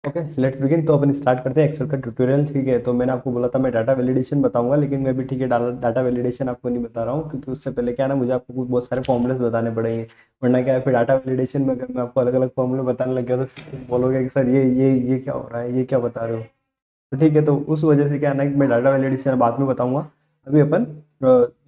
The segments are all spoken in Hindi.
Okay let's begin. तो अपन स्टार्ट करते हैं एक्सेल का ट्यूटोरियल। ठीक है, तो मैंने आपको बोला था मैं डाटा वैलिडेशन बताऊंगा, लेकिन मैं भी ठीक है डाटा वैलिडेशन आपको नहीं बता रहा हूँ, क्योंकि उससे पहले क्या है ना, मुझे आपको बहुत सारे फॉर्मूलेस बताने पड़ेंगे। वरना क्या है, फिर डाटा वैलिडेशन में अगर मैं आपको अलग अलग फॉर्मूले बताने लग गया तो फिर तुम बोलोगे कि सर ये क्या हो रहा है, ये क्या बता रहे हो। तो ठीक है, तो उस वजह से क्या है ना कि मैं डाटा वैलिडेशन बाद में बताऊंगा। अभी अपन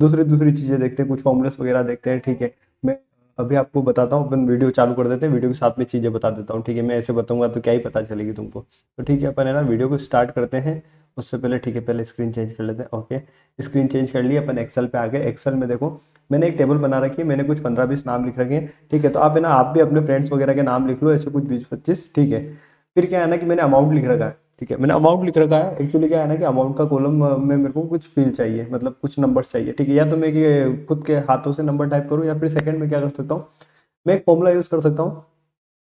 दूसरी दूसरी चीज़ें देखते हैं, कुछ फॉर्मूलेस वगैरह देखते हैं। ठीक है, मैं अभी आपको बताता हूँ। अपन वीडियो चालू कर देते हैं, वीडियो के साथ में चीज़ें बता देता हूँ। ठीक है, मैं ऐसे बताऊंगा तो क्या ही पता चलेगी तुमको। तो ठीक है, अपन है ना वीडियो को स्टार्ट करते हैं। उससे पहले ठीक है, पहले स्क्रीन चेंज कर लेते हैं। ओके, स्क्रीन चेंज कर ली, अपन एक्सेल पे आ गए। एक्सेल में देखो मैंने एक टेबल बना रखी है, मैंने कुछ 15-20 नाम लिख रखे हैं। ठीक है, तो आप है ना, आप भी अपने फ्रेंड्स वगैरह के नाम लिख लो, ऐसे कुछ 20-25। ठीक है, फिर क्या है ना कि मैंने अमाउंट लिख रखा है। ठीक है, मैंने अमाउंट लिख रखा है। एक्चुअली क्या है ना कि अमाउंट का कॉलम में मेरे को कुछ फील्ड चाहिए, मतलब कुछ नंबर्स चाहिए। ठीक है, या तो मैं ये खुद के हाथों से नंबर टाइप करूँ, या फिर सेकंड में क्या कर सकता हूँ, मैं एक फॉर्मूला यूज़ कर सकता हूँ।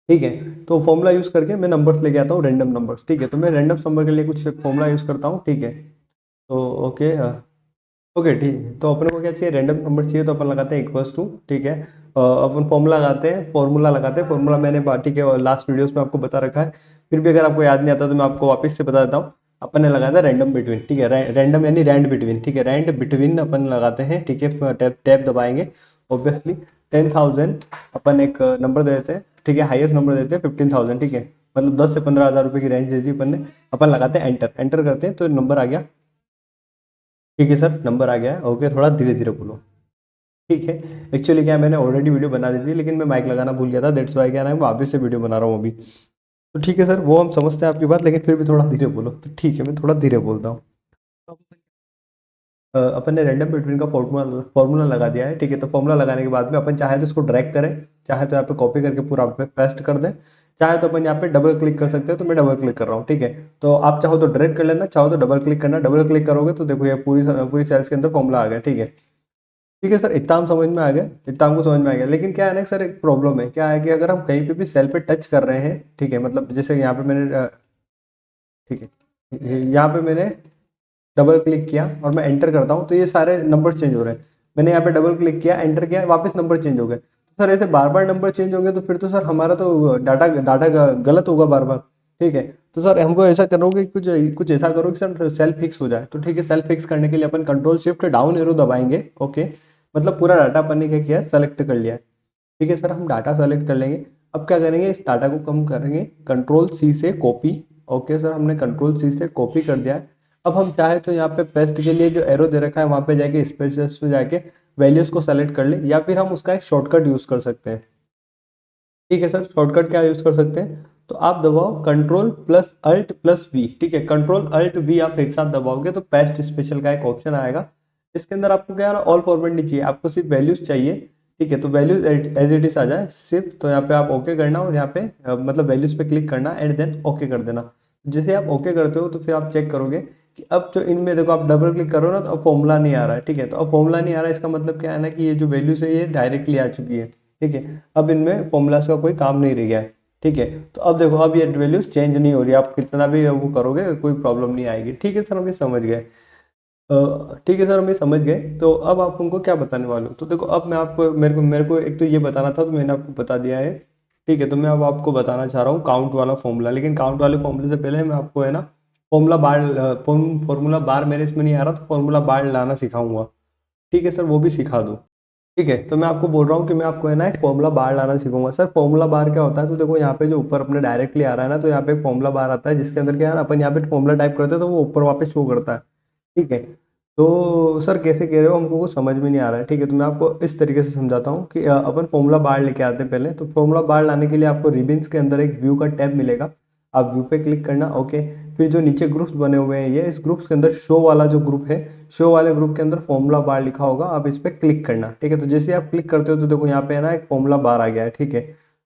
ठीक है, तो फॉर्मूला यूज़ करके मैं नंबर्स लेके आता हूँ, रैंडम नंबर्स। ठीक है, तो मैं रैंडम नंबर के लिए कुछ फॉर्मूला यूज़ करता हूँ। ठीक है, तो ओके ओके ठीक है, तो अपन को क्या चाहिए, रैंडम नंबर चाहिए, तो अपन लगाते हैं इक्वल्स टू। ठीक है, अपन फॉर्मूला लगाते हैं, फॉर्मूला मैंने ठीक है लास्ट वीडियोस में आपको बता रखा है। फिर भी अगर आपको याद नहीं आता तो मैं आपको वापस से बता देता हूँ। अपन ने लगाया था रैंडम बिटवीन। ठीक है, रैंडम यानी रैंड बिटवीन। ठीक है, रैंड बिटवीन अपन लगाते हैं। ठीक है, टैब टैब दबाएंगे ऑब्वियसली। 10,000 अपन एक नंबर दे देते हैं। ठीक है, हाईएस्ट नंबर देते हैं 15,000। ठीक है, मतलब 10 से 15,000 रुपये की रेंज दे दी अपन ने। अपन लगाते हैं एंटर, एंटर करते हैं तो नंबर आ गया। ठीक है सर, नंबर आ गया है। ओके, थोड़ा धीरे धीरे बोलो। ठीक है, एक्चुअली क्या है, मैंने ऑलरेडी वीडियो बना दी थी, लेकिन मैं माइक लगाना भूल गया था। दैट्स वाई क्या है ना, मैं वापस से वीडियो बना रहा हूँ अभी। तो ठीक है सर, वो हम समझते हैं आपकी बात, लेकिन फिर भी थोड़ा धीरे बोलो। तो ठीक है, मैं थोड़ा धीरे बोलता हूँ। अपन ने रैंडम बिटवीन का फॉर्मूला फॉर्मूला लगा दिया है। ठीक है, तो फॉर्मूला लगाने के बाद में अपन चाहे तो इसको ड्रैग करें, चाहे तो यहाँ पे कॉपी करके पूरा पे पेस्ट कर दें, चाहे तो अपन यहाँ पे डबल क्लिक कर सकते हैं। तो मैं डबल क्लिक कर रहा हूँ। ठीक है, तो आप चाहो तो ड्रैग कर लेना, चाहो तो डबल क्लिक करना। डबल क्लिक करोगे तो देखो ये पूरी पूरी सेल्स के अंदर फॉर्मूला आ गया। ठीक है, ठीक है सर, इतना हम समझ में आ गया, इतना हमको समझ में आ गया। लेकिन क्या है ना सर, एक प्रॉब्लम है। क्या है कि अगर हम कहीं पे भी सेल पे टच कर रहे हैं, ठीक है, मतलब जैसे यहाँ पे मैंने ठीक है, यहाँ पे मैंने डबल क्लिक किया और मैं एंटर करता हूँ, तो ये सारे नंबर चेंज हो रहे हैं। मैंने यहाँ पे डबल क्लिक किया, एंटर किया, वापस नंबर चेंज हो गए। तो सर ऐसे बार बार नंबर चेंज होंगे तो फिर तो सर हमारा तो डाटा डाटा गलत होगा बार बार। ठीक है, तो सर हमको ऐसा करोगे, कुछ कुछ ऐसा करो कि सर सेल फिक्स हो जाए। तो ठीक है, सेल फिक्स करने के लिए अपन कंट्रोल शिफ्ट डाउन एरो दबाएंगे। ओके, मतलब पूरा डाटा अपन ने क्या किया, सेलेक्ट कर लिया है। ठीक है सर, हम डाटा सेलेक्ट कर लेंगे। अब क्या करेंगे, इस डाटा को कम करेंगे, कंट्रोल सी से कॉपी। ओके सर, हमने कंट्रोल सी से कॉपी कर दिया है। अब हम चाहे तो यहाँ पे पेस्ट के लिए जो एरो दे रखा है वहाँ पे जाके स्पेसेस में जाके वैल्यूज को सेलेक्ट कर ले, या फिर हम उसका एक शॉर्टकट यूज कर सकते हैं। ठीक है सर, शॉर्टकट क्या यूज कर सकते हैं, तो आप दबाओ control plus alt plus V. ठीक है, कंट्रोल अल्ट वी आप एक साथ दबाओगे तो पेस्ट स्पेशल का एक ऑप्शन आएगा। इसके अंदर आपको क्या है, ऑल फॉर्मेट नहीं चाहिए, आपको सिर्फ वैल्यूज चाहिए। ठीक है, तो वैल्यूज एज इट इज आ जाए सिर्फ, तो यहाँ पे आप ओके करना और यहाँ पे मतलब वैल्यूज पे क्लिक करना एंड देन ओके कर देना। जैसे आप ओके करते हो तो फिर आप चेक करोगे कि अब जो इनमें देखो, आप डबल क्लिक करो ना तो अब फॉर्मूला नहीं आ रहा है। ठीक है, तो अब फॉर्मूला नहीं आ रहा है, इसका मतलब क्या है ना कि ये जो वैल्यूज है ये डायरेक्टली आ चुकी है। ठीक है, अब इनमें फॉर्मूलाज का कोई काम नहीं रह गया है। ठीक है, तो अब देखो, अब ये वैल्यूज चेंज नहीं हो रही, आप कितना भी वो करोगे कोई प्रॉब्लम नहीं आएगी। ठीक है सर, हम ये समझ गए। ठीक है सर, हम ये समझ गए। तो अब आप उनको क्या बताने वाले हो, तो देखो अब मैं आपको मेरे को एक तो ये बताना था, तो मैंने आपको बता दिया है। ठीक है, तो मैं अब आपको बताना चाह रहा हूँ काउंट वाला फॉर्मूला, लेकिन काउंट वाले फॉर्मूले से पहले मैं आपको है ना फॉर्मूला बार फॉर्मूला बार मेरे इसमें नहीं आ रहा, तो फॉर्मूला बार लाना सिखाऊंगा। ठीक है सर, वो भी सिखा दूँ। ठीक है, तो मैं आपको बोल रहा हूँ कि मैं आपको है ना एक फॉर्मूला बार लाना सीखूंगा। सर फॉर्मूला बार क्या होता है, तो देखो यहाँ पे जो ऊपर अपने डायरेक्टली आ रहा है ना, तो यहाँ पे एक फॉर्मूला बार आता है, जिसके अंदर क्या है ना, अपन यहाँ पे फॉर्मूला टाइप करते हैं तो वो ऊपर वहाँ पे शो करता है। ठीक है, तो सर कैसे कह रहे हो, हमको कुछ समझ में नहीं आ रहा है। ठीक है, तो मैं आपको इस तरीके से समझाता हूँ कि अपन फॉर्मूला बार लेके आते हैं पहले। तो फॉर्मूला बार लाने के लिए आपको रिबिन्स के अंदर एक व्यू का टैब मिलेगा, आप व्यू पे क्लिक करना। ओके, फिर जो नीचे ग्रुप्स बने हुए हैं, ये इस ग्रुप्स के अंदर शो वाला जो ग्रुप है, शो वाले ग्रुप के अंदर फॉर्मूला बार लिखा होगा, आप इस पर क्लिक करना। ठीक है, तो जैसे आप क्लिक करते हो तो देखो यहाँ पे है ना एक फॉर्मूला बार आ गया है। ठीक है,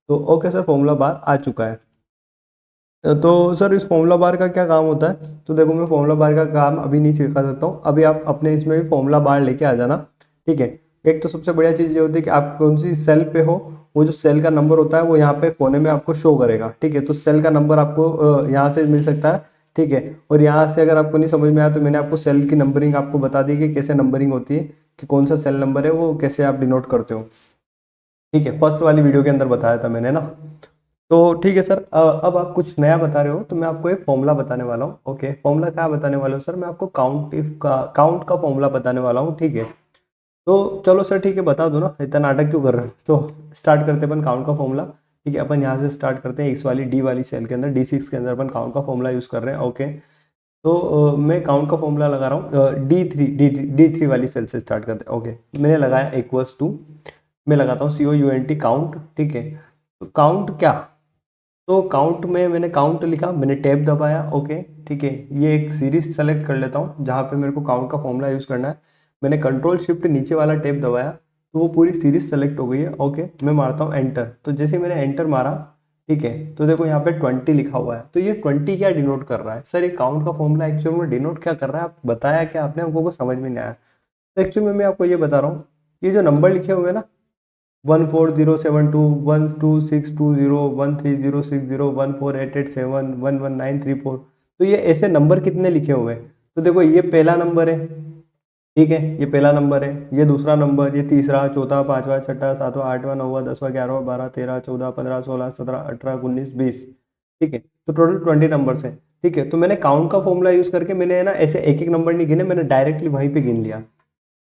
तो ओके सर, फॉर्मूला बार आ चुका है। तो सर इस फॉर्मूला बार का क्या काम होता है, तो देखो मैं फॉर्मूला बार का काम अभी नहीं सिखा सकता हूँ, अभी आप अपने इसमें भी फॉर्मूला बार लेके आ जाना। ठीक है, एक तो सबसे बढ़िया चीज़ ये होती है कि आप कौन सी सेल पे हो, वो जो सेल का नंबर होता है वो यहाँ पे कोने में आपको शो करेगा। ठीक है, तो सेल का नंबर आपको यहाँ से मिल सकता है। ठीक है, और यहाँ से अगर आपको नहीं समझ में आया तो मैंने आपको सेल की नंबरिंग आपको बता दी कि कैसे नंबरिंग होती है, कि कौन सा सेल नंबर है वो कैसे आप डिनोट करते हो। ठीक है, फर्स्ट वाली वीडियो के अंदर बताया था मैंने ना। तो ठीक है सर, अब आप कुछ नया बता रहे हो तो मैं आपको एक फॉर्मूला बताने वाला हूँ। ओके, फॉर्मूला क्या बताने वाला हूँ सर, मैं आपको काउंट का फॉर्मूला बताने वाला हूँ। ठीक है, तो चलो सर ठीक है, बता दो ना, इतना नाटक क्यों कर रहे हो। तो स्टार्ट करते हैं अपन काउंट का फॉर्मूला। ठीक है, अपन यहाँ से स्टार्ट करते हैं, एक्स वाली डी वाली सेल के अंदर, D6 के अंदर अपन काउंट का फॉर्मूला यूज़ कर रहे हैं। ओके, तो मैं काउंट का फॉर्मूला लगा रहा हूँ, डी थ्री वाली सेल से स्टार्ट करते हैं। ओके, मैंने लगाया इक्वल्स टू, मैं लगाता हूँ COUNT काउंट। ठीक है, तो काउंट क्या, तो काउंट में मैंने काउंट लिखा, मैंने टैब दबाया। ओके, ठीक है, ये एक सीरीज सेलेक्ट कर लेता हूँ जहाँ पे मेरे को काउंट का फॉर्मूला यूज़ करना है। मैंने कंट्रोल शिफ्ट नीचे वाला टैब दबाया तो वो पूरी सीरीज सेलेक्ट हो गई है। ओके, मैं मारता हूँ एंटर, तो जैसे मैंने एंटर मारा, ठीक है, तो देखो यहाँ पे 20 लिखा हुआ है। तो ये 20 क्या डिनोट कर रहा है सर, ये काउंट का फॉर्मूला एक्चुअल में डिनोट क्या कर रहा है, आप बताया क्या आपने, हमको कुछ समझ में नहीं आया। तो एक्चुअल में मैं आपको ये बता रहा हूँ, ये जो नंबर लिखे हुए हैं ना, 14072 12620 13060 14887 11934, तो ये ऐसे नंबर कितने लिखे हुए हैं। तो देखो ये पहला नंबर है, ठीक है, ये पहला नंबर है, ये दूसरा नंबर, ये तीसरा, चौथा, पांचवा, छठा, सातवां, आठवां, नौवां, 10वां, 11वां, 12, 13, 14, 15, 16, 17, 18, 19, 20। ठीक है, तो टोटल 20 नंबर्स है। ठीक है, तो मैंने काउंट का फॉर्मूला यूज करके मैंने है ना ऐसे एक एक नंबर नहीं गिने, मैंने डायरेक्टली वहीं पे गिन लिया।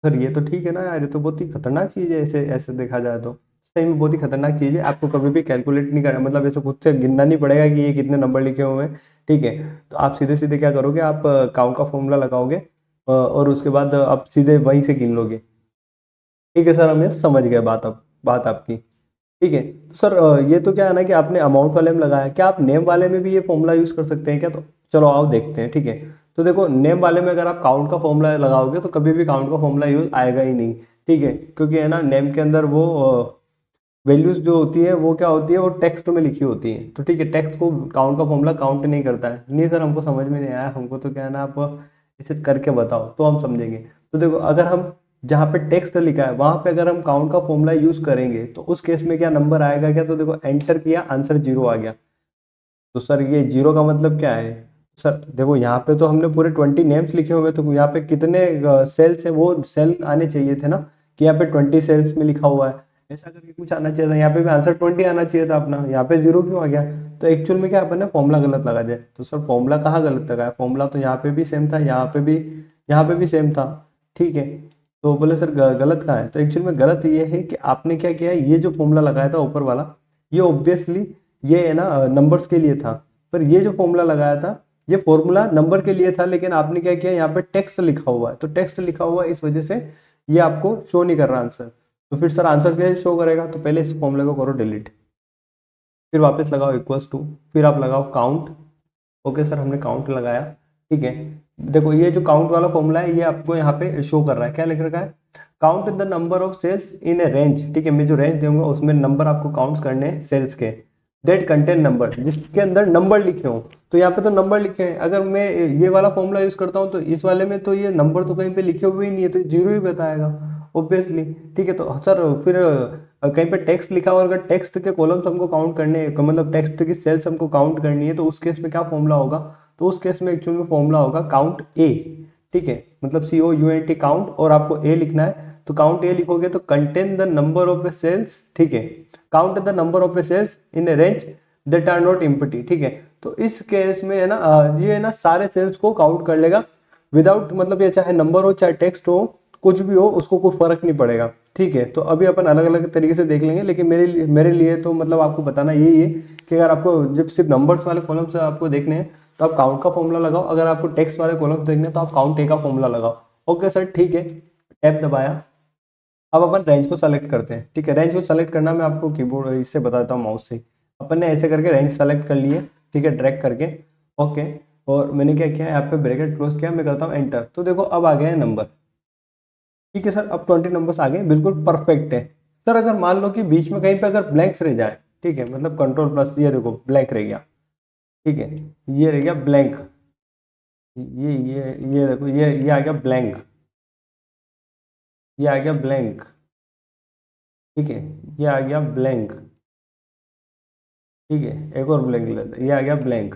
सर ये तो ठीक है ना यार, ये तो बहुत ही खतरनाक चीज़ है, ऐसे ऐसे देखा जाए तो सही में बहुत ही खतरनाक चीज़ है। आपको कभी भी कैलकुलेट नहीं करना, मतलब ऐसे खुद से गिनना नहीं पड़ेगा कि ये कितने नंबर लिखे हुए हैं। ठीक है, तो आप सीधे सीधे क्या करोगे, आप काउंट का फॉर्मूला लगाओगे और उसके बाद आप सीधे वहीं से गिन लोगे। ठीक है सर, हम ये समझ गए बात, अब बात आपकी। ठीक है, तो सर ये तो क्या है ना कि आपने अमाउंट वाले में लगाया, क्या आप नेम वाले में भी ये फॉर्मूला यूज़ कर सकते हैं क्या, तो चलो आओ देखते हैं। ठीक है, तो देखो नेम वाले में अगर आप काउंट का फॉर्मूला लगाओगे तो कभी भी काउंट का फॉर्मूला यूज आएगा ही नहीं। ठीक है, क्योंकि है ना नेम के अंदर वो वैल्यूज जो होती है वो क्या होती है, वो टेक्स्ट में लिखी होती है। तो ठीक है, टेक्स्ट को काउंट का फॉर्मूला काउंट नहीं करता है। नहीं सर, हमको समझ में नहीं आया, हमको तो क्या है ना, आप इसे करके बताओ तो हम समझेंगे। तो देखो, अगर हम जहाँ पे टेक्स्ट लिखा है वहां पे अगर हम काउंट का फॉर्मूला यूज करेंगे तो उस केस में क्या नंबर आएगा क्या, तो देखो एंटर किया, आंसर 0 आ गया। तो सर ये 0 का मतलब क्या है, सर देखो यहाँ पे तो हमने पूरे 20 नेम्स लिखे हुए हैं, तो यहाँ पे कितने सेल्स है, वो सेल आने चाहिए थे ना, कि यहाँ पे 20 सेल्स में लिखा हुआ है, ऐसा करके कुछ आना चाहिए था। यहाँ पे भी आंसर 20 आना चाहिए था अपना, यहाँ पे 0 क्यों आ गया। तो एक्चुअल में क्या अपन ने फॉर्मूला गलत लगा दिया। तो सर फॉर्मूला कहाँ गलत लगाया, फॉर्मूला तो यहाँ पे भी सेम था, यहाँ पे भी सेम था। ठीक है, तो बोले सर गलत कहाँ है, तो एक्चुअल में गलत ये है कि आपने क्या किया, ये जो फॉर्मूला लगाया था ऊपर वाला, ये ऑब्वियसली ये है ना नंबर्स के लिए था। पर ये जो फॉर्मूला लगाया था, ये फॉर्मूला नंबर के लिए था, लेकिन आपने क्या किया, यहाँ पे टेक्स्ट लिखा हुआ है, तो टेक्स्ट लिखा हुआ है इस वजह से ये आपको शो नहीं कर रहा आंसर। तो फिर सर आंसर कैसे शो करेगा, तो पहले इस फॉर्मूले को करो डिलीट, फिर वापस लगाओ इक्वल्स टू, फिर आप लगाओ काउंट। ओके सर, हमने काउंट लगाया। ठीक है, देखो ये जो काउंट वाला फॉर्मूला है ये आपको यहाँ पे शो कर रहा है, क्या लिख रखा है, count the number of cells in a range. ठीक है, मैं जो रेंज दूंगा उसमें नंबर आपको काउंट करने हैं सेल्स के, दैट कंटेन नंबर, जिसके अंदर नंबर लिखे हो। तो यहाँ पे तो नंबर लिखे हैं, अगर मैं ये वाला फॉर्मूला यूज करता हूँ तो इस वाले में तो ये नंबर तो कहीं पे लिखे हुए ही नहीं है, तो 0 ही बताएगा ऑब्वियसली। ठीक है, तो सर फिर कहीं पे टेक्स्ट लिखा हुआ, अगर टेक्स्ट के कॉलम्स हमको काउंट करने हैं, मतलब टेक्स्ट की सेल्स हमको काउंट करनी है, तो उस केस में क्या फॉर्मूला होगा, तो उस केस में एक्चुअल में फॉर्मूला होगा काउंट ए। ठीक है, मतलब COUNT काउंट, और आपको ए लिखना है, तो काउंट ए लिखोगे तो contain the number of a cells. ठीक है, count the number of a cells in a range that are not empty. ठीक है, तो इस केस में है ना ये है ना सारे सेल्स को काउंट कर लेगा विदाउट, मतलब ये चाहे नंबर हो चाहे टेक्स्ट हो, कुछ भी हो उसको कोई फर्क नहीं पड़ेगा। ठीक है, तो अभी अपन अलग अलग तरीके से देख लेंगे, लेकिन मेरे लिए तो मतलब आपको बताना यही है कि अगर आपको जब सिर्फ नंबर्स वाले कॉलम से आपको देखने हैं तो आप काउंट का फॉर्मूला लगाओ, अगर आपको टेक्स्ट वाले कॉलम देखने हैं तो आप काउंट ए का फॉर्मूला लगाओ। ओके सर, ठीक है, टैब दबाया, अब अपन रेंज को सेलेक्ट करते हैं। ठीक है, रेंज को सेलेक्ट करना मैं आपको कीबोर्ड इससे बताता हूँ, माउस से। अपन ने ऐसे करके रेंज सेलेक्ट कर लिए, ठीक है, ड्रैग करके। ओके, और मैंने क्या किया, यहाँ पे ब्रैकेट क्लोज किया, मैं करता हूँ एंटर, तो देखो अब आ गए हैं नंबर। ठीक है सर, अब 20 नंबर्स आ गए, बिल्कुल परफेक्ट है। सर अगर मान लो कि बीच में कहीं पे अगर ब्लैंक्स रह जाए, ठीक है, मतलब कंट्रोल प्लस, ये देखो ब्लैंक रह गया। ठीक है, ये रह गया ब्लैंक, ये देखो ये आ गया ब्लैंक, ये आ गया ब्लैंक। ठीक है, ये आ गया ब्लैंक। ठीक है, एक और ब्लैंक लेते हैं, ये आ गया ब्लैंक।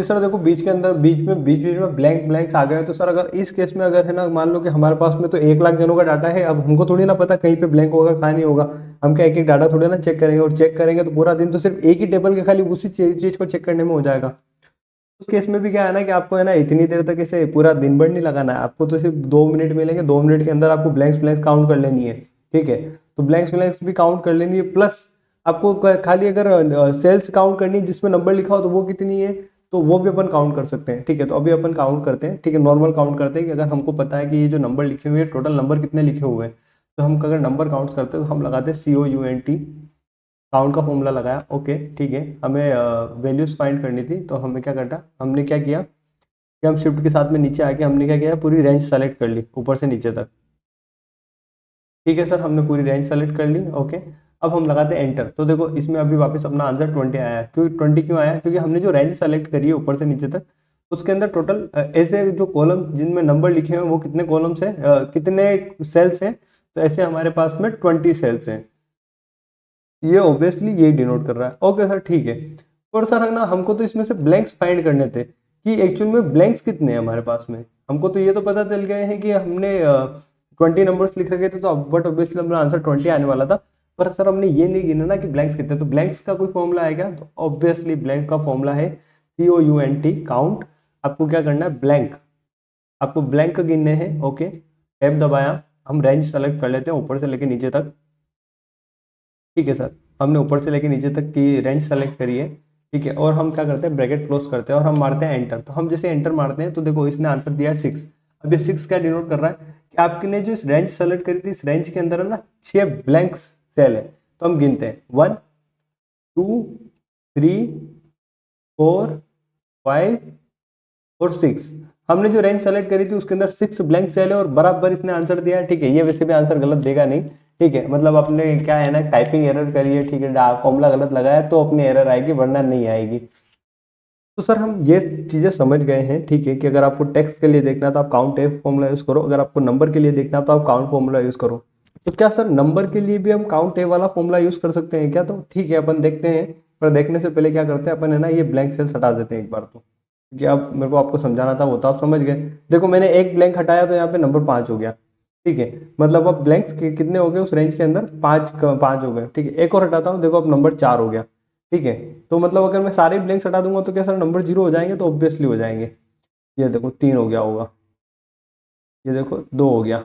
कि सर देखो बीच के अंदर बीच में ब्लैंक ब्लैंक्स आ गए, तो सर अगर इस केस में अगर है ना, मान लो कि हमारे पास में तो 1 लाख जनों का डाटा है, अब हमको थोड़ी ना पता कहीं पे ब्लैंक होगा कहाँ नहीं होगा। हम क्या एक एक डाटा थोड़ी ना चेक करेंगे, और चेक करेंगे तो पूरा दिन तो सिर्फ एक ही टेबल के खाली उसी चीज को चेक करने में हो जाएगा। उस केस में भी क्या है ना कि आपको है ना इतनी देर तक इसे पूरा दिन भर नहीं लगाना है, आपको तो सिर्फ 2 मिनट मिलेंगे, 2 मिनट के अंदर आपको ब्लैंक्स ब्लैंक्स काउंट कर लेनी है। ठीक है, तो ब्लैंक्स ब्लैंक्स भी काउंट कर लेनी है, प्लस आपको खाली अगर सेल्स काउंट करनी है जिसमें नंबर लिखा हो तो वो कितनी है, तो वो भी अपन काउंट कर सकते हैं। ठीक है, तो अभी अपन काउंट करते हैं। ठीक है, नॉर्मल काउंट करते हैं कि अगर हमको पता है कि ये जो नंबर लिखे हुए हैं टोटल नंबर कितने लिखे हुए हैं, तो हम अगर नंबर काउंट करते हैं तो हम लगाते हैं COUNT, काउंट का फॉर्मूला लगाया। ओके ठीक है, हमें वैल्यूज फाइंड करनी थी, तो हमें क्या करना, हमने क्या किया कि हम शिफ्ट के साथ में नीचे आके हमने क्या किया, पूरी रेंज सेलेक्ट कर ली ऊपर से नीचे तक। ठीक है सर, हमने पूरी रेंज सेलेक्ट कर ली। ओके, अब हम लगाते हैं एंटर। तो देखो इसमें अभी वापस अपना आंसर 20 आया है। क्योंकि 20 क्यों आया, क्योंकि हमने जो रेंज सेलेक्ट करी है ऊपर से नीचे तक, उसके अंदर टोटल ऐसे जो कॉलम जिनमें नंबर लिखे हुए हैं वो कितने कॉलम्स हैं, कितने सेल्स हैं, तो ऐसे हमारे पास में 20 सेल्स हैं। ये ऑब्वियसली ये डिनोट कर रहा है। ओके सर ठीक है, और सर है ना हमको तो इसमें से ब्लैंक्स फाइंड करने थे कि एक्चुअल में ब्लैंक्स कितने हैं हमारे पास में। हमको तो ये तो पता चल गए हैं कि हमने 20 नंबर्स लिख रखे थे, तो बट ऑब्वियसली हमारा आंसर 20 आने वाला था। पर सर हमने ये नहीं गिना ना कि ब्लैंक्स कितने, तो ब्लैंक्स का कोई फॉर्मूला है क्या, तो ऑब्वियसली ब्लैंक का फॉर्मूला है COUNT, काउंट। आपको क्या करना है, ब्लैंक, आपको ब्लैंक गिनने हैं। ओके, टैब दबाया, हम रेंज सेलेक्ट कर लेते हैं ऊपर से लेके नीचे तक। ठीक है सर, हमने ऊपर से लेके नीचे तक की रेंज सेलेक्ट करी है। ठीक है, और हम क्या करते हैं, ब्रैकेट क्लोज करते हैं और हम मारते हैं एंटर। तो हम जैसे एंटर मारते हैं तो देखो इसने आंसर दिया है 6। अब ये 6 क्या डिनोट कर रहा है कि आपने जो इस रेंज सेलेक्ट करी थी, इस रेंज के अंदर है ना 6 ब्लैंक सेल है। तो हम गिनते हैं 1 2 3 4 5 और 6। हमने जो रेंज सेलेक्ट करी थी उसके अंदर 6 ब्लैंक सेल है और बराबर इसने आंसर दिया है। ठीक है, ये वैसे भी आंसर गलत देगा नहीं। ठीक है, मतलब आपने क्या है ना, टाइपिंग एरर करी है। ठीक है, फॉर्मूला गलत लगाया तो अपनी एरर आएगी, वरना नहीं आएगी। तो सर हम ये चीजें समझ गए हैं। ठीक है, कि अगर आपको टेक्स्ट के लिए देखना है तो आप काउंट एफ फॉर्मूला यूज करो, अगर आपको नंबर के लिए देखना है तो आप काउंट फॉर्मूला यूज करो। तो क्या सर नंबर के लिए भी हम काउंट ए वाला फॉर्मूला यूज कर सकते हैं क्या, तो ठीक है अपन देखते हैं। पर देखने से पहले क्या करते हैं अपन है ना, ये ब्लैंक सेल्स हटा देते हैं एक बार। तो क्योंकि अब मेरे को आपको समझाना था वो तो आप समझ गए। देखो मैंने एक ब्लैंक हटाया तो यहाँ पे नंबर 5 हो गया। ठीक है, मतलब अब ब्लैंक्स कितने हो गए उस रेंज के अंदर, 5 हो गए। ठीक है, एक और हटाता हूँ, देखो अब नंबर 4 हो गया। ठीक है, तो मतलब अगर मैं सारे ब्लैंक्स हटा दूंगा तो क्या सर नंबर 0 हो जाएंगे, तो ऑब्वियसली हो जाएंगे। ये देखो 3 हो गया होगा, ये देखो 2 हो गया,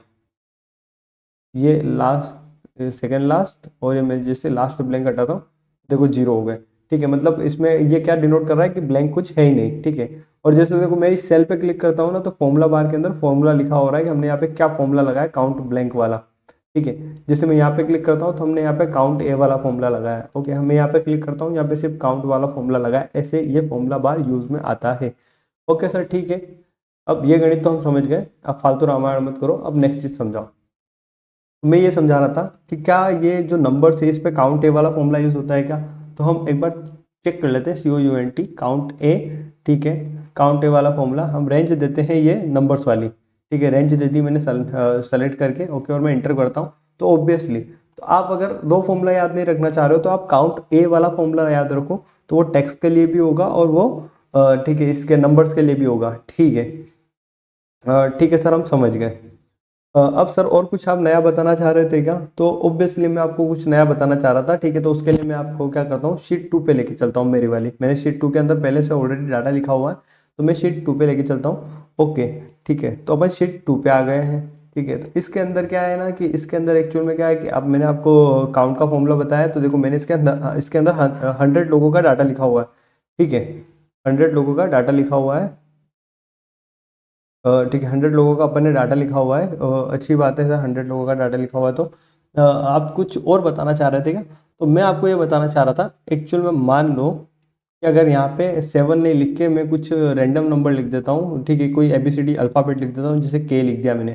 ये लास्ट सेकंड लास्ट, और ये मैं जैसे लास्ट ब्लैंक हटाता हूँ देखो 0 हो गए। ठीक है, मतलब इसमें ये क्या डिनोट कर रहा है कि ब्लैंक कुछ है ही नहीं। ठीक है, और जैसे देखो मैं इस सेल पे क्लिक करता हूँ ना, तो फॉर्मूला बार के अंदर फॉर्मूला लिखा हो रहा है कि हमने यहाँ पे क्या फॉर्मूला लगाया, काउंट ब्लैंक वाला। ठीक है, जैसे मैं यहाँ पे क्लिक करता हूँ तो हमने यहाँ पे काउंट ए वाला फॉर्मूला लगाया है। ओके, मैं यहाँ पे क्लिक करता हूँ, यहाँ पे सिर्फ काउंट वाला फॉर्मूला लगाया, ऐसे ये फॉर्मूला बार यूज में आता है। ओके सर ठीक है, अब ये गणित तो हम समझ गए, अब फालतू रामायण मत करो, अब नेक्स्ट चीज समझाओ। मैं ये समझा रहा था कि क्या ये जो नंबर है इस पे काउंट ए वाला फॉर्मूला यूज होता है क्या, तो हम एक बार चेक कर लेते हैं। COUNT काउंट ए। ठीक है, काउंट ए वाला फॉर्मूला हम रेंज देते हैं ये नंबर्स वाली। ठीक है, रेंज दे दी मैंने सेलेक्ट करके। ओके, और मैं इंटर करता हूँ तो ऑब्वियसली, तो आप अगर दो फॉर्मूला याद नहीं रखना चाह रहे हो तो आप काउंट ए वाला फॉर्मूला याद रखो, तो वो टेक्स्ट के लिए भी होगा और वो ठीक है इसके नंबर्स के लिए भी होगा। ठीक है, ठीक है सर हम समझ गए। अब सर और कुछ आप नया बताना चाह रहे थे क्या, तो ऑब्वियसली मैं आपको कुछ नया बताना चाह रहा था। ठीक है, तो उसके लिए मैं आपको क्या करता हूँ, शीट 2 पे लेके चलता हूँ मेरी वाली। मैंने शीट 2 के अंदर पहले से ऑलरेडी डाटा लिखा हुआ है, तो मैं शीट 2 पे लेके चलता हूँ। ओके ठीक है, तो अपन शीट 2 पे आ गए हैं। ठीक है, तो इसके अंदर क्या है ना कि इसके अंदर एक्चुअल में क्या है कि अब मैंने आपको काउंट का फॉर्मूला बताया, तो देखो मैंने इसके अंदर 100 लोगों का डाटा लिखा हुआ है। ठीक है, 100 लोगों का डाटा लिखा हुआ है। ठीक है, 100 लोगों का अपन ने डाटा लिखा हुआ है। अच्छी बात है सर, 100 लोगों का डाटा लिखा हुआ है। तो आप कुछ और बताना चाह रहे थे क्या, तो मैं आपको ये बताना चाह रहा था एक्चुअल में, मान लो कि अगर यहाँ पे 7 नहीं लिख के मैं कुछ रैंडम नंबर लिख देता हूँ। ठीक है, कोई ABCD अल्फ़ाबेट लिख देता हूँ, जैसे के लिख दिया मैंने।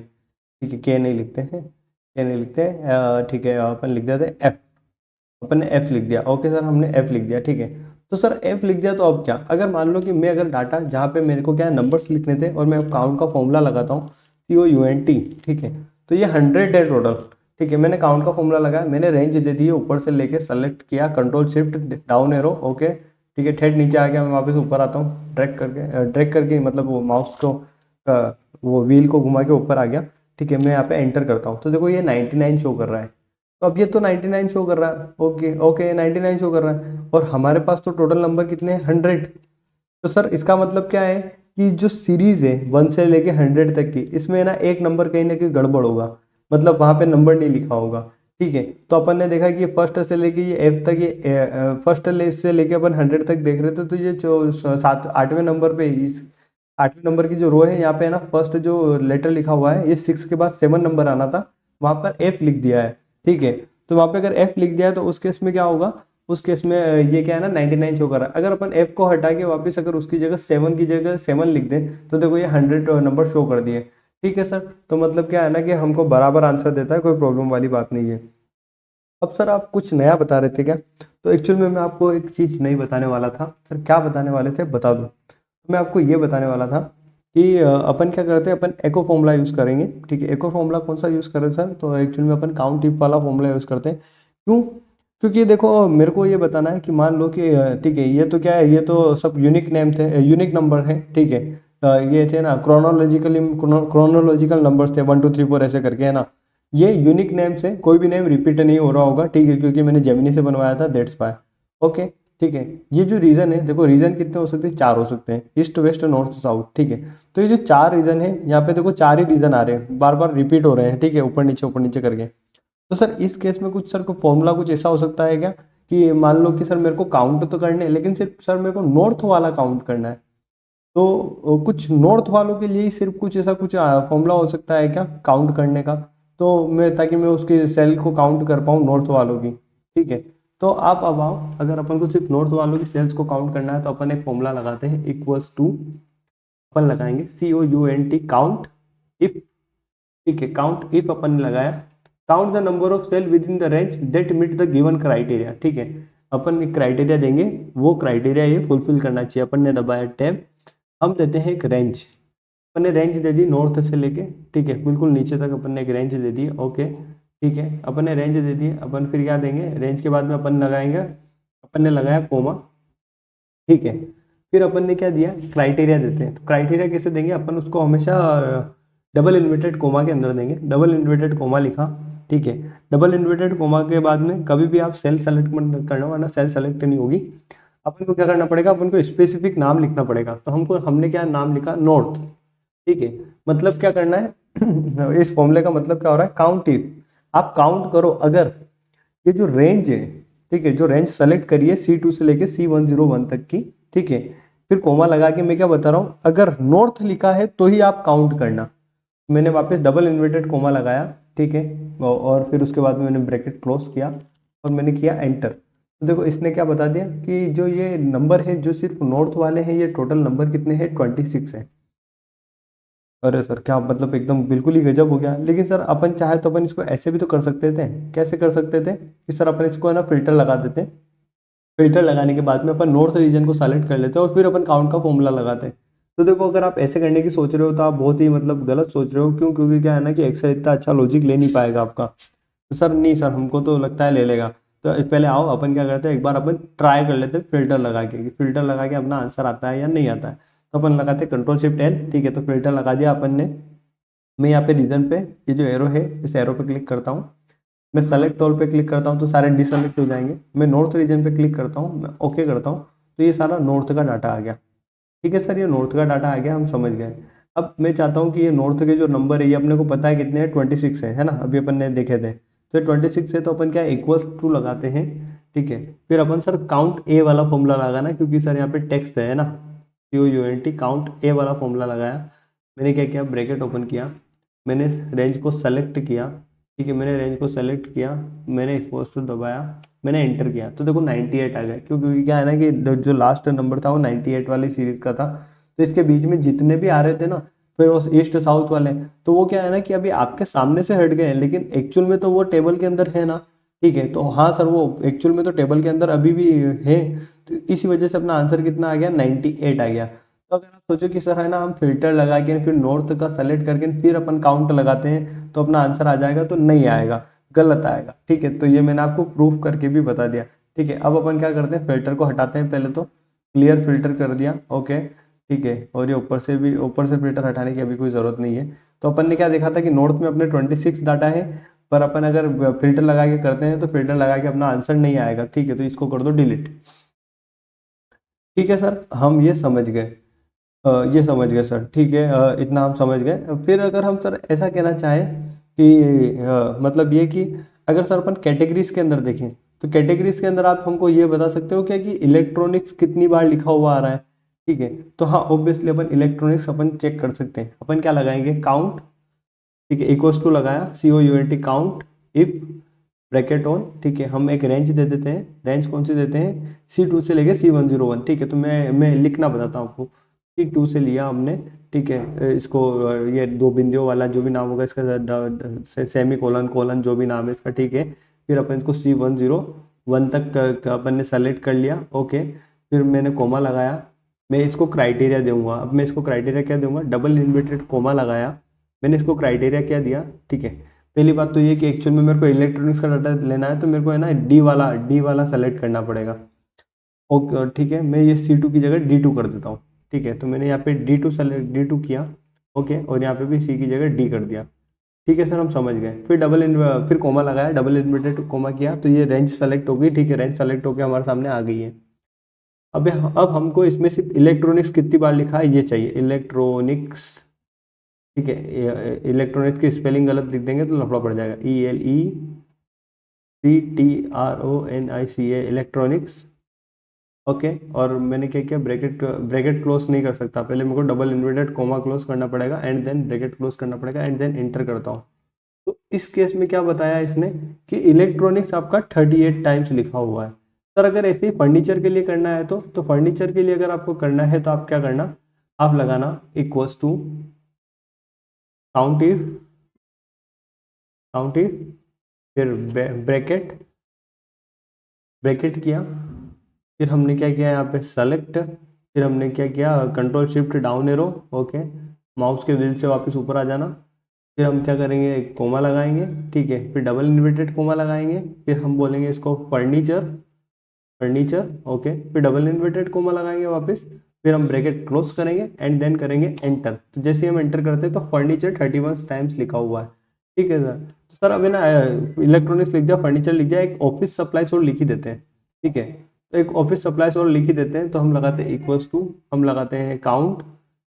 ठीक है, के नहीं लिखते हैं, के नहीं लिखते ठीक है, अपन लिख देते हैं एफ। अपन ने एफ लिख दिया। ओके सर, हमने एफ लिख दिया। ठीक है, तो सर एफ लिख दिया, तो अब क्या, अगर मान लो कि मैं अगर डाटा जहाँ पे मेरे को क्या नंबर्स लिखने थे और मैं काउंट का फॉर्मूला लगाता हूँ COUNT। ठीक है, तो ये 100 है टोटल। ठीक है, मैंने काउंट का फॉर्मूला लगाया, मैंने रेंज दे दी है ऊपर से लेके, सेलेक्ट किया, control shift down arrow. Okay ठीक है, ठेठ नीचे आ गया, मैं वापस ऊपर आता हूँ। ड्रैग करके मतलब वो माउस को वो व्हील को घुमा के ऊपर आ गया। ठीक है, मैं यहाँ पे एंटर करता हूँ तो देखो ये 99 शो कर रहा है। तो अब ये तो 99 शो कर रहा है, ओके ओके 99 शो कर रहा है, और हमारे पास तो टोटल नंबर कितने हैं 100। तो सर इसका मतलब क्या है कि जो सीरीज है 1 से लेके 100 तक की, इसमें ना एक नंबर कहीं ना कहीं गड़बड़ होगा, मतलब वहां पे नंबर नहीं लिखा होगा। ठीक है, तो अपन ने देखा कि ये फर्स्ट से लेके ये एफ तक, ये फर्स्ट से लेके अपन 100 तक देख रहे थे, तो ये जो 8वें नंबर पे, इस 8वें नंबर की जो रो है यहाँ पे है ना, फर्स्ट जो लेटर लिखा हुआ है ये 6 के बाद 7 नंबर आना था, वहां पर एफ लिख दिया है। ठीक है, तो वहां पे अगर एफ लिख दिया है तो उस केस में क्या होगा, उस केस में ये क्या है ना 99 शो कर रहा है। अगर अपन एफ को हटा के वापस अगर उसकी जगह 7 की जगह 7 लिख दें तो देखो ये 100 नंबर शो कर दिए। ठीक है सर, तो मतलब क्या है ना कि हमको बराबर आंसर देता है, कोई प्रॉब्लम वाली बात नहीं है। अब सर आप कुछ नया बता रहे थे क्या? तो एक्चुअल में मैं आपको एक चीज़ नहीं बताने वाला था सर, क्या बताने वाले थे बता दूँ। मैं आपको ये बताने वाला था कि अपन क्या करते हैं, अपन एको फॉर्मूला यूज़ करेंगे। ठीक है, एको फॉर्मूला कौन सा यूज़ करें सर, तो एक्चुअल में अपन काउंट इफ वाला फॉर्मूला यूज़ करते हैं। क्यों? क्योंकि देखो मेरे को ये बताना है कि मान लो कि ठीक है, ये तो क्या है, ये तो सब यूनिक नेम थे, यूनिक नंबर है। ठीक है, ये थे ना क्रोनोलॉजिकल नंबर्स थे 1 2 3 4 ऐसे करके, है ना। ये यूनिक नेम से कोई भी नेम रिपीट नहीं हो रहा होगा। ठीक है, क्योंकि मैंने जेमिनी से बनवाया था, दैट्स वाई। ओके, ठीक है। ये जो रीजन है, देखो रीजन कितने हो सकते हैं, 4 हो सकते हैं, ईस्ट वेस्ट नॉर्थ साउथ। ठीक है, तो ये जो 4 रीजन है यहाँ पे देखो 4 ही रीजन आ रहे हैं, बार बार रिपीट हो रहे हैं। ठीक है, ऊपर नीचे करके। तो सर इस केस में कुछ सर को फॉर्मूला कुछ ऐसा हो सकता है क्या कि मान लो कि सर मेरे को काउंट तो करने है, लेकिन सिर्फ सर मेरे को नॉर्थ वाला काउंट करना है, तो कुछ नॉर्थ वालों के लिए ही सिर्फ कुछ ऐसा कुछ फॉर्मूला हो सकता है क्या काउंट करने का, तो मैं ताकि मैं उसकी सेल को काउंट कर पाऊँ नॉर्थ वालों की। ठीक है, तो आप अब आओ, अगर अपन को सिर्फ नॉर्थ वालों की सेल्स को काउंट करना है तो अपन एक फॉर्मूला लगाते हैं, इक्वल्स टू, अपन लगाएंगे COUNT काउंट इफ। ठीक है, काउंट इफ अपन ने लगाया, count the number of cell within the range that meet the given criteria. ठीक है, अपन एक क्राइटेरिया देंगे, वो क्राइटेरिया ये फुलफिल करना चाहिए। अपन ने दबाया टैब, हम देते हैं एक रेंज, अपन ने रेंज दे दी नॉर्थ से लेके, ठीक है, बिल्कुल नीचे तक अपन ने एक रेंज दे दी। ओके, ठीक है, अपन ने रेंज दे दी, अपन फिर क्या देंगे, रेंज के बाद में अपन लगाएंगे, अपन ने लगाया कोमा। ठीक है, फिर अपन ने क्या दिया, क्राइटेरिया देते हैं। तो क्राइटेरिया कैसे देंगे, अपन उसको हमेशा डबल इन्वर्टेड कोमा के अंदर देंगे, डबल इन्वर्टेड कोमा लिखा। ठीक है, डबल इन्वर्टेड कोमा के बाद में कभी भी आप सेल सेलेक्ट मत करना, वरना सेल सेलेक्ट नहीं होगी। अपन को क्या करना पड़ेगा, अपन को स्पेसिफिक नाम लिखना पड़ेगा। तो हमने क्या नाम लिखा, नॉर्थ। ठीक है, मतलब क्या करना है इस फॉर्मूले का मतलब क्या हो रहा है, काउंट इफ। आप काउंट करो, अगर ये जो रेंज है, ठीक है, जो रेंज सेलेक्ट करिए C2 से लेके C101 तक की। ठीक है, फिर कोमा लगा के मैं क्या बता रहा हूँ, अगर नॉर्थ लिखा है तो ही आप काउंट करना। मैंने वापस डबल इन्वर्टेड कोमा लगाया। ठीक है, और फिर उसके बाद में मैंने ब्रैकेट क्लोज किया और मैंने किया एंटर। तो देखो इसने क्या बता दिया कि जो ये नंबर है जो सिर्फ नॉर्थ वाले हैं, ये टोटल नंबर कितने हैं, 26 है। अरे सर क्या मतलब, एकदम बिल्कुल ही गजब हो गया। लेकिन सर अपन चाहे तो अपन इसको ऐसे भी तो कर सकते थे। कैसे कर सकते थे कि सर अपन इसको है ना फिल्टर लगा देते, फिल्टर लगाने के बाद में अपन नॉर्थ रीजन को सेलेक्ट कर लेते और फिर अपन काउंट का फॉर्मूला लगाते हैं। तो देखो अगर आप ऐसे करने की सोच रहे हो तो आप बहुत ही मतलब गलत सोच रहे हो। क्यों? क्योंकि क्या है ना कि एक्सेल इतना अच्छा लॉजिक ले नहीं पाएगा आपका। तो सर नहीं सर, हमको तो लगता है ले लेगा। तो पहले आओ अपन क्या करते हैं, एक बार अपन ट्राई कर लेते हैं फिल्टर लगा के, फिल्टर लगा के अपना आंसर आता है या नहीं आता है। तो अपन लगाते हैं Ctrl+Shift+L। ठीक है, तो फिल्टर लगा दिया अपन ने। मैं यहाँ पे रीजन पे ये जो एरो है, इस एरो पे क्लिक करता हूँ, मैं सेलेक्ट ऑल पे क्लिक करता हूँ तो सारे डिसेलेक्ट हो जाएंगे। मैं नॉर्थ रीजन पे क्लिक करता हूँ, मैं ओके करता हूँ, तो ये सारा नॉर्थ का डाटा आ गया। ठीक है सर, ये नॉर्थ का डाटा आ गया, हम समझ गए। अब मैं चाहता हूँ कि ये नॉर्थ के जो नंबर है, ये अपने को पता है कितने हैं, 26 है ना, अभी अपन ने देखे थे। तो ये 26 है, तो अपन क्या इक्वल्स टू लगाते हैं। ठीक है, फिर अपन सर काउंट ए वाला फॉर्मूला लगाना, क्योंकि सर यहाँ पे टेक्स्ट है ना, COUNT काउंट ए वाला फॉर्मूला लगाया। मैंने क्या किया, ब्रैकेट ओपन किया, मैंने रेंज को सेलेक्ट किया। ठीक है, मैंने रेंज को सेलेक्ट किया, मैंने इक्वल्स टू दबाया, मैंने एंटर किया, तो देखो 98 आ गया। क्योंकि क्या है ना कि जो लास्ट नंबर था वो 98 वाली सीरीज का था। तो इसके बीच में जितने भी आ रहे थे ना, फिर वो ईस्ट साउथ वाले, तो वो क्या है ना कि अभी आपके सामने से हट गए हैं, लेकिन एक्चुअल में तो वो टेबल के अंदर है ना। ठीक है, तो हाँ सर, वो एक्चुअल में तो टेबल के अंदर अभी भी है। तो इसी वजह से अपना आंसर कितना आ गया, 98 आ गया। तो अगर आप सोचो कि सर है ना, हम फिल्टर लगा के फिर नॉर्थ का सेलेक्ट करके फिर अपन काउंट लगाते हैं तो अपना आंसर आ जाएगा, तो नहीं आएगा, गलत आएगा। ठीक है, तो ये मैंने आपको प्रूफ करके भी बता दिया। ठीक है, अब अपन क्या करते हैं, फिल्टर को हटाते हैं। पहले तो क्लियर फिल्टर कर दिया, ओके। ठीक है, और ये ऊपर से फिल्टर हटाने की अभी कोई ज़रूरत नहीं है। तो अपन ने क्या देखा था कि नॉर्थ में अपने 26 डाटा है, पर अपन अगर फिल्टर लगा के करते हैं तो फिल्टर लगा के अपना आंसर नहीं आएगा। ठीक है, तो इसको कर दो डिलीट। ठीक है सर, हम ये समझ गए। ये समझ गए सर, ठीक है, इतना हम समझ गए। फिर अगर हम सर ऐसा कहना चाहें कि मतलब ये कि अगर सर अपन कैटेगरीज के अंदर देखें, तो कैटेगरीज के अंदर आप हमको ये बता सकते हो क्या कि इलेक्ट्रॉनिक्स कितनी बार लिखा हुआ आ रहा है। ठीक है, तो हाँ ऑब्वियसली अपन इलेक्ट्रॉनिक्स अपन चेक कर सकते हैं। अपन क्या लगाएंगे, काउंट। ठीक है, इक्वल्स टू लगाया, COUNT count if bracket on. ठीक है, हम एक रेंज दे देते हैं। रेंज कौन सी देते हैं, C2 से लेके C101। ठीक है, तो मैं लिखना बताता हूँ आपको। C2 से लिया हमने। ठीक है, इसको ये दो बिंदियों वाला जो भी नाम होगा इसका, सेमी कोलन कोलन जो भी नाम है इसका। ठीक है, फिर अपन इसको C101 तक अपन ने सेलेक्ट कर लिया। ओके, फिर मैंने कोमा लगाया। मैं इसको क्राइटेरिया दूंगा। अब मैं इसको क्राइटेरिया क्या दूंगा, डबल इन्वर्टेड कोमा लगाया। मैंने इसको क्राइटेरिया क्या दिया। ठीक है, पहली बात तो ये कि एक्चुअल में मेरे को इलेक्ट्रॉनिक्स का डाटा लेना है, तो मेरे को है ना डी वाला सेलेक्ट करना पड़ेगा। ओके, ठीक है, मैं ये C2 की जगह D2 कर देता हूँ। ठीक है, तो मैंने यहाँ पे D2 किया। ओके, और यहाँ पे भी C की जगह D कर दिया। ठीक है सर, हम समझ गए। फिर कोमा लगाया, डबल इन्वर्टेड कोमा किया, तो ये रेंज सेलेक्ट हो गई। ठीक है, रेंज सेलेक्ट होकर हमारे सामने आ गई है। अब हमको इसमें सिर्फ इलेक्ट्रॉनिक्स कितनी बार लिखा है ये चाहिए, इलेक्ट्रॉनिक्स। ठीक है, इलेक्ट्रॉनिक्स की स्पेलिंग गलत लिख देंगे तो लफड़ा पड़ जाएगा। ELECTRONICA electronics. ओके, और मैंने क्या किया, ब्रैकेट ब्रैकेट क्लोज नहीं कर सकता, पहले मेरे को डबल इन्वर्टेड कोमा क्लोज करना पड़ेगा एंड देन ब्रैकेट क्लोज करना पड़ेगा एंड देन इंटर करता हूँ। तो इस केस में क्या बताया इसने कि इलेक्ट्रॉनिक्स आपका 38 टाइम्स लिखा हुआ है। सर अगर ऐसे ही फर्नीचर के लिए करना है तो फर्नीचर के लिए अगर आपको करना है तो आप क्या करना, आप लगाना इक्वल्स टू काउंट इफ फिर ब्रैकेट ब्रैकेट किया। फिर हमने क्या किया यहाँ पे सेलेक्ट। फिर हमने क्या किया, control shift down arrow. Okay, mouse के व्हील से वापस ऊपर आ जाना। फिर हम क्या करेंगे, एक कोमा लगाएंगे। ठीक है, फिर डबल इन्वर्टेड कोमा लगाएंगे। फिर हम बोलेंगे इसको फर्नीचर फर्नीचर। ओके, फिर डबल इन्वर्टेड कोमा लगाएंगे वापस। फिर हम ब्रैकेट क्लोज करेंगे एंड देन करेंगे एंटर। तो जैसे ही हम एंटर करते हैं तो फर्नीचर 31 टाइम्स लिखा हुआ है। ठीक है सर, तो सर अभी ना इलेक्ट्रॉनिक्स लिख दिया, फर्नीचर लिख दिया, एक ऑफिस सप्लाईज और लिख ही देते हैं। ठीक है, तो एक ऑफिस सप्लाईज और लिख ही देते हैं। तो हम लगाते हैं इक्वल्स टू, हम लगाते हैं काउंट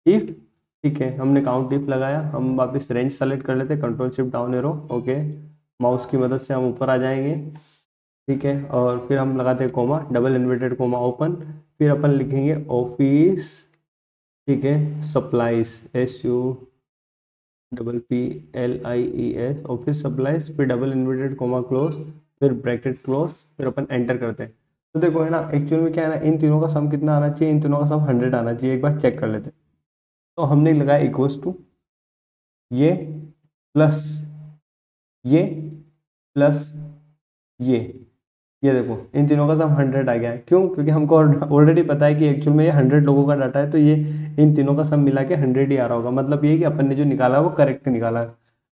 इफ। ठीक है, हमने काउंट इफ लगाया। हम वापस रेंज सेलेक्ट कर लेते हैं, control shift down arrow. Okay, mouse की मदद से हम ऊपर आ जाएंगे। ठीक है, और फिर हम लगाते हैं comma, double inverted comma open. फिर अपन लिखेंगे ऑफिस। ठीक है, सप्लाईज, SUPPLIES ऑफिस सप्लाईज। फिर डबल इन्वर्टेड कोमा क्लोज, फिर ब्रैकेट क्लोज, फिर अपन एंटर करते हैं। तो देखो है ना, एक्चुअल में क्या है ना, इन तीनों का सम कितना आना चाहिए, इन तीनों का सम 100 आना चाहिए। एक बार चेक कर लेते हैं। तो हमने लगाया इक्वल्स टू ये प्लस ये प्लस ये देखो इन तीनों का सम 100 आ गया है। क्यों, क्योंकि हमको ऑलरेडी पता है कि एक्चुअल में ये 100 लोगों का डाटा है, तो ये इन तीनों का सम मिला के 100 ही आ रहा होगा। मतलब ये कि अपन ने जो निकाला है वो करेक्ट निकाला है।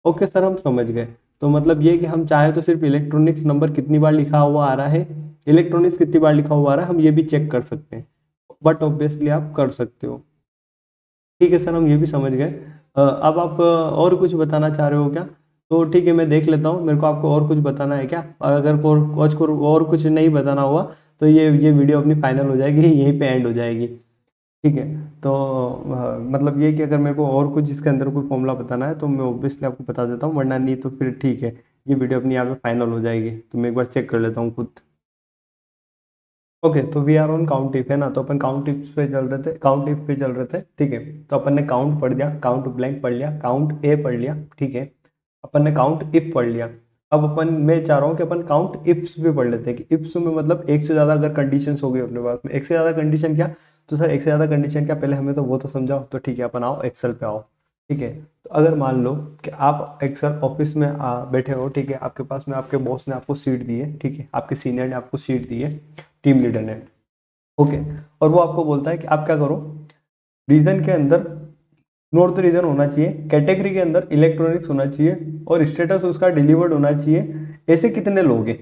ओके सर, हम समझ गए। तो मतलब ये कि हम चाहे तो सिर्फ इलेक्ट्रॉनिक्स नंबर कितनी बार लिखा हुआ आ रहा है, इलेक्ट्रॉनिक्स कितनी बार लिखा हुआ आ रहा है, हम ये भी चेक कर सकते हैं। बट ऑब्वियसली आप कर सकते हो। ठीक है सर, हम ये भी समझ गए। अब आप और कुछ बताना चाह रहे हो क्या? तो ठीक है, मैं देख लेता हूँ, मेरे को आपको और कुछ बताना है क्या? अगर कोच को और कुछ नहीं बताना हुआ तो ये वीडियो अपनी फाइनल हो जाएगी, यहीं पे एंड हो जाएगी। ठीक है, तो मतलब ये कि अगर मेरे को और कुछ इसके अंदर कोई फॉर्मूला बताना है तो मैं ऑब्वियसली आपको बता देता हूँ, वरना नहीं तो फिर ठीक है, ये वीडियो अपनी यहाँ पे फाइनल हो जाएगी। तो मैं एक बार चेक कर लेता हूँ खुद। ओके, तो we are on count if है ना, तो अपन काउंट इफ पे चल रहे थे, काउंट इफ पे चल रहे थे। ठीक है, तो अपन ने काउंट पढ़ लिया, काउंट ब्लैंक पढ़ लिया, काउंट ए पढ़ लिया। ठीक है, अपन ने काउंट इफ पढ़ लिया। अब अपन, मैं चाह रहा हूँ कि अपन काउंट इफ्स भी पढ़ लेते हैं कि इफ्स में मतलब एक से ज़्यादा अगर कंडीशंस हो गई अपने पास में, एक से ज़्यादा कंडीशन क्या, तो सर एक से ज़्यादा कंडीशन क्या, पहले हमें तो वो तो समझाओ। तो ठीक है, अपन आओ एक्सेल पे आओ। ठीक है, तो अगर मान लो कि आप एक्सेल ऑफिस में बैठे हो। ठीक है, आपके पास में आपके बॉस ने आपको सीट दी है। ठीक है, आपके सीनियर ने आपको सीट दी है, टीम लीडर ने। ओके, और वो आपको बोलता है कि आप क्या करो, रीजन के अंदर नॉर्थ रीजन होना चाहिए, कैटेगरी के अंदर इलेक्ट्रॉनिक्स होना चाहिए और स्टेटस उसका डिलीवर्ड होना चाहिए। ऐसे कितने लोग हैं?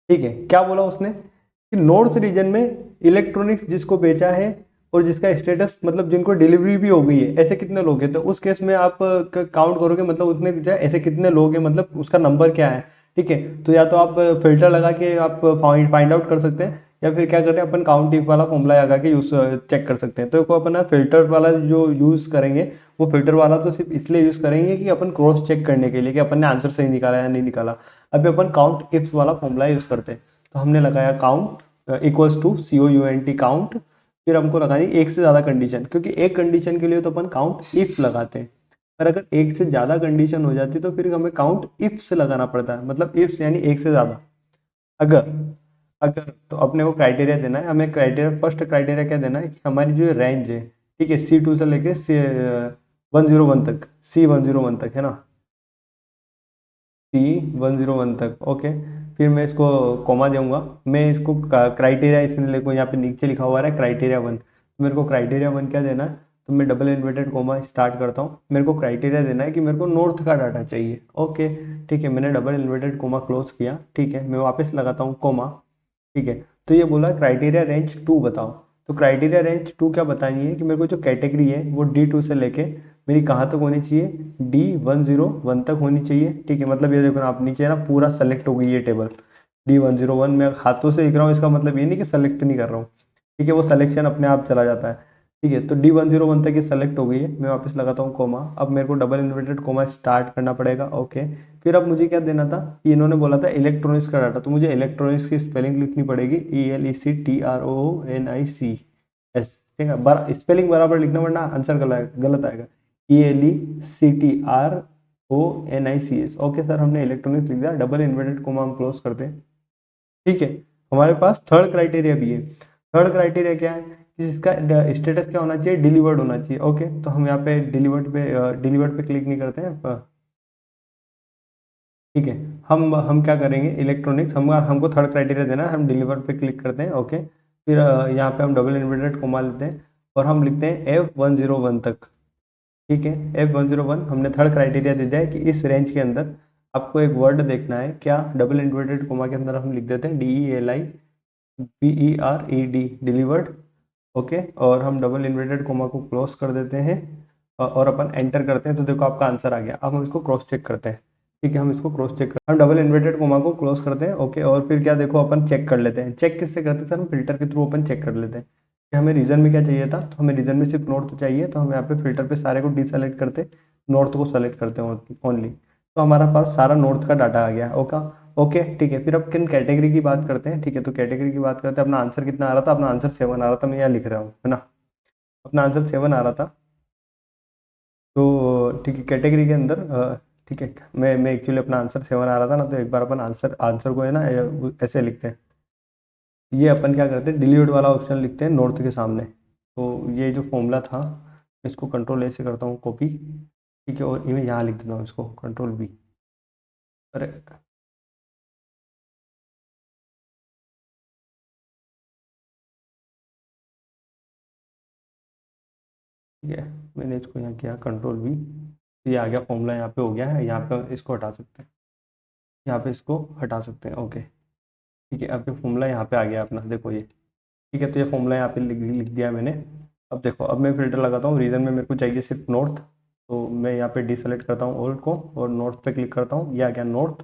ठीक है, क्या बोला उसने कि नॉर्थ रीजन में इलेक्ट्रॉनिक्स जिसको बेचा है और जिसका स्टेटस मतलब जिनको डिलीवरी भी हो गई है, ऐसे कितने लोग हैं, तो उस केस में आप काउंट करोगे मतलब उतने जो है ऐसे कितने लोग हैं, मतलब उसका नंबर क्या है। ठीक है, तो या तो आप फिल्टर लगा के आप फाइंड आउट कर सकते हैं, या फिर क्या करते हैं अपन काउंट इफ वाला फॉर्मूला लगा के यूज चेक कर सकते हैं। तो को अपन फिल्टर वाला जो यूज करेंगे, वो फिल्टर वाला तो सिर्फ इसलिए यूज करेंगे कि अपन क्रॉस चेक करने के लिए कि अपन ने आंसर सही निकाला या नहीं निकाला। अभी अपन काउंट इफ्स वाला फॉर्मूला यूज करते हैं। तो हमने लगाया count equals to COUNT count, फिर हमको लगानी एक से ज़्यादा कंडीशन, क्योंकि एक कंडीशन के लिए तो अपन काउंट इफ लगाते हैं, पर अगर एक से ज़्यादा कंडीशन हो जाती है तो फिर हमें काउंट इफ से लगाना पड़ता है, मतलब इफ यानी एक से ज़्यादा। अगर अगर तो अपने को क्राइटेरिया देना है, हमें क्राइटेरिया फर्स्ट क्राइटेरिया क्या देना है कि हमारी जो रेंज है, ठीक है, C2 से लेके C101 तक, C101 तक है ना, C101 तक, ओके। फिर मैं इसको कॉमा दूंगा, मैं इसको क्राइटेरिया इसमें लिखूँ, यहाँ पे नीचे लिखा हुआ है क्राइटेरिया 1, तो मेरे को क्राइटेरिया 1 क्या देना है, तो मैं डबल इन्वर्टेड कॉमा स्टार्ट करता हूँ। मेरे को क्राइटेरिया देना है कि मेरे को नॉर्थ का डाटा चाहिए, ओके। ठीक है, मैंने डबल इन्वर्टेड कॉमा क्लोज किया, ठीक है, मैं वापस लगाता हूँ कॉमा, ठीक है। तो ये बोला क्राइटेरिया रेंज 2 बताओ। तो क्राइटेरिया रेंज 2 क्या बतानी है कि मेरे को जो कैटेगरी है वो D2 से लेके मेरी कहाँ तक होनी चाहिए, D101 तक होनी चाहिए। ठीक है, मतलब ये देखो ना आप नीचे है ना पूरा सेलेक्ट हो गई है टेबल, D101 मैं हाथों से लिख रहा हूँ, इसका मतलब ये नहीं कि सेलेक्ट नहीं कर रहा हूँ, ठीक है, वो सिलेक्शन अपने आप चला जाता है। ठीक है, तो D101 तक ये सेलेक्ट हो गई है, मैं वापस लगाता हूँ कोमा। अब मेरे को डबल इन्वर्टेड कोमा स्टार्ट करना पड़ेगा, ओके। फिर अब मुझे क्या देना था कि इन्होंने बोला था इलेक्ट्रॉनिक्स का डाटा, तो मुझे इलेक्ट्रॉनिक्स की स्पेलिंग लिखनी पड़ेगी, ELECTRONICS, ठीक है, स्पेलिंग बराबर लिखना वरना आंसर गलत आएगा। ELECTRONICS, ओके सर, हमने इलेक्ट्रॉनिक्स लिख दिया, डबल इन्वर्टेड कोमा हम क्लोज करते हैं। ठीक है, हमारे पास थर्ड क्राइटेरिया भी है। थर्ड क्राइटेरिया क्या है कि जिसका स्टेटस क्या होना चाहिए, डिलीवर्ड होना चाहिए, ओके। तो हम यहाँ पे डिलीवर्ड पे क्लिक नहीं करते हैं, ठीक है। हम क्या करेंगे, इलेक्ट्रॉनिक्स, हमको थर्ड क्राइटेरिया देना है, हम डिलीवर पे क्लिक करते हैं, ओके। फिर यहाँ पे हम डबल इन्वर्टेड कोमा लेते हैं और हम लिखते हैं F101 तक, ठीक है। F101 हमने थर्ड क्राइटेरिया दे दिया है कि इस रेंज के अंदर आपको एक वर्ड देखना है, क्या, डबल इन्वर्टेड कोमा के अंदर हम लिख देते हैं DELIBERED, डिलीवर्ड, ओके। और हम डबल इन्वर्टेड कोमा को क्लोज कर देते हैं और अपन एंटर करते हैं, तो देखो आपका आंसर आ गया। अब हम इसको क्रॉस चेक करते हैं, ठीक है, हम इसको क्रॉस चेक करते हैं, हम डबल इन्वर्टेड कोमा को क्लोज करते हैं, ओके। और फिर क्या देखो अपन चेक कर लेते हैं, चेक किससे करते हैं सर, हम फिल्टर के थ्रू अपन चेक कर लेते हैं कि हमें रीजन में क्या चाहिए था, तो हमें रीजन में सिर्फ नॉर्थ चाहिए, तो हम यहाँ पे फिल्टर पे सारे को डिसेलेक्ट करते, नॉर्थ को सेलेक्ट करते हैं ओनली, तो हमारा पास सारा नॉर्थ का डाटा आ गया, ओके। ओके, ठीक है, फिर अब किन कैटेगरी की बात करते हैं, ठीक है, तो कैटेगरी की बात करते हैं। अपना आंसर कितना आ रहा था, अपना आंसर 7 आ रहा था, मैं यहाँ लिख रहा हूँ, है ना, अपना आंसर 7 आ रहा था। तो ठीक है, कैटेगरी के अंदर ठीक है, मैं एक्चुअली अपना आंसर 7 आ रहा था ना, तो एक बार अपन आंसर आंसर को है ना ऐसे लिखते हैं, ये अपन क्या करते हैं, डिलीट वाला ऑप्शन लिखते हैं नॉर्थ के सामने। तो ये जो फॉर्मूला था, इसको कंट्रोल A से करता हूँ कॉपी, ठीक है, और मैं यहाँ लिख देता हूँ इसको कंट्रोल V। अरे ठीक है, मैंने इसको यहाँ किया कंट्रोल V, ये आ गया फॉर्मूला, यहाँ पे हो गया है, यहाँ पे इसको हटा सकते हैं, यहाँ पे इसको हटा सकते हैं, ओके। ठीक है, अब ये फॉर्मूला यहाँ पे आ गया अपना, देखो ये, ठीक है, तो ये फॉर्मूला यहाँ पे लिख दिया मैंने। अब देखो, अब मैं फिल्टर लगाता हूँ, रीजन में मेरे को चाहिए सिर्फ नॉर्थ, तो मैं यहाँ पे डिसेलेक्ट करता हूँ ऑल को और नॉर्थ पे क्लिक करता हूँ, ये आ गया नॉर्थ,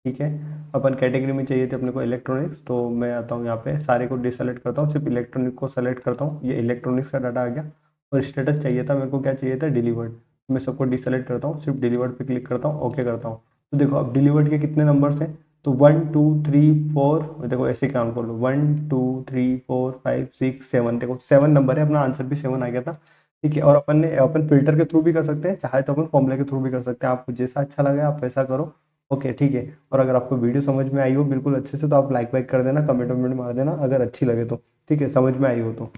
ठीक है। अपन कैटेगरी में चाहिए थे अपने को इलेक्ट्रॉनिक्स, तो मैं आता हूँ यहाँ पे सारे को डिसेलेक्ट करता हूँ, सिर्फ इलेक्ट्रॉनिक को सेलेक्ट करता हूँ, ये इलेक्ट्रॉनिक्स का डाटा आ गया। और स्टेटस चाहिए था मेरे को, क्या चाहिए था, डिलीवर्ड, मैं सबको डिसेलेक्ट करता हूँ, सिर्फ डिलीवर्ड पे क्लिक करता हूँ, ओके करता हूँ। तो देखो अब डिलीवर्ड के कितने नंबर्स हैं, तो 1 2 3 4, देखो ऐसे काउंट कर लो, 1 2 3 4 5 6 7, देखो 7 नंबर है, अपना आंसर भी 7 आ गया था, ठीक है। और अपन फिल्टर के थ्रू भी कर सकते हैं, चाहे तो अपन फॉर्मूला के थ्रू भी कर सकते हैं, आपको जैसा अच्छा लगे आप वैसा करो, ओके, ठीक है। और अगर आपको वीडियो समझ में आई हो बिल्कुल अच्छे से, तो आप लाइक वाइक कर देना, कमेंट वमेंट मार देना अगर अच्छी लगे तो, ठीक है, समझ में आई हो तो।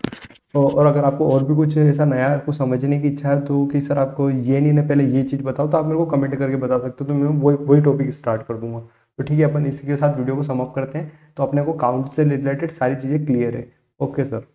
और अगर आपको और भी कुछ ऐसा नया कुछ समझने की इच्छा है, तो कि सर आपको ये नहीं ना पहले ये चीज़ बताओ, तो आप मेरे को कमेंट करके बता सकते हो, तो मैं वही वही टॉपिक स्टार्ट कर दूंगा। तो ठीक है, अपन इसी के साथ वीडियो को समाप्त करते हैं, तो अपने को काउंट से रिलेटेड सारी चीज़ें क्लियर है, ओके सर।